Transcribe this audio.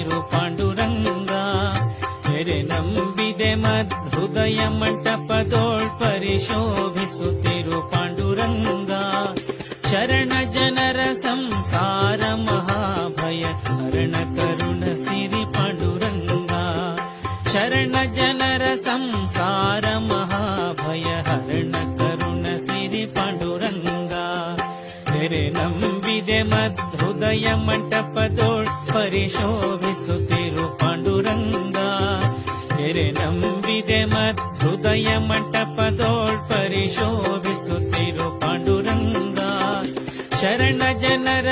ಪರಿಶೋಭಿಸುತ್ತಿರು ಪಾಂಡುರಂಗ ಎರೆ ನಂಬಿದೆ ಮದ್ಹೃದಯ ಮಂಟಪದೋಳ್ ಪರಿಶೋಭಿಸುತ್ತಿರು ಪಾಂಡುರಂಗ ಶರಣ ಜನರ ಸಂಸಾರ ಮಹಾಭಯ ಹರಣ ಕರುಣ ಸಿರಿ ಪಾಂಡುರಂಗ ಶರಣ ಜನರ ಸಂಸಾರ ಮಹಾಭಯ ಹರಣ ಕರುಣ ಸಿರಿ ಪಾಂಡುರಂಗ ತೆರೆ ನಂಬಿದೆ ಮದ್ಹೃದಯ ಮಂಟಪದೋಳ್ ಪರಿಶೋಭಿಸುತ್ತಿರು ಪಾಂಡುರಂಗ ತೆರೆ ನಂಬಿದೆ ಮದ್ಹೃದಯ ಮಂಟಪದೋಳ್ ಪರಿಶೋಭಿಸುತ್ತಿರು ಪಾಂಡುರಂಗ ಶರಣ ಜನರ